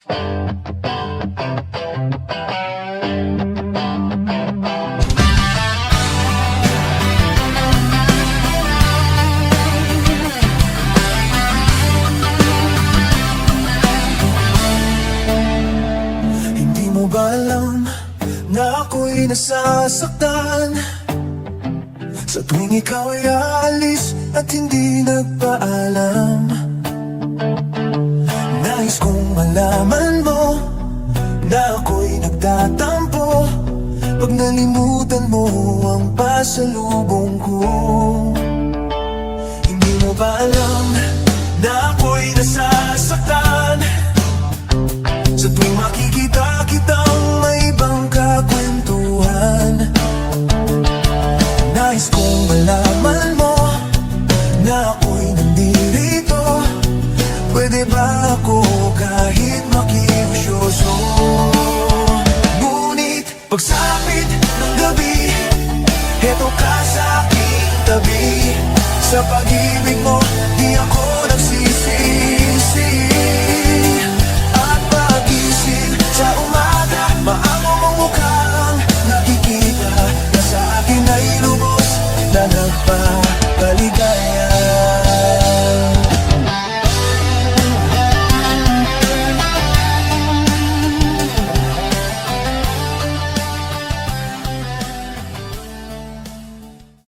Hindi mo ba alam na ako'y nasasaktan sa tuwing ikaw ay aalis at hindi nagpaalam? Nais kong malaman mo na ako'y nagtatampo pag nalimutan mo ang pasalubong ko. Hindi mo ba alam na ako'y nasasaktan sa tuwing makikita kitang may ibang kakwentuhan? Nais kong malaman mo na ako'y nandirito. Pwede ba ako kahit makiusyoso? Ngunit pagsapit ng gabi, heto ka sa aking tabi. Sa pag-ibig mo, di ako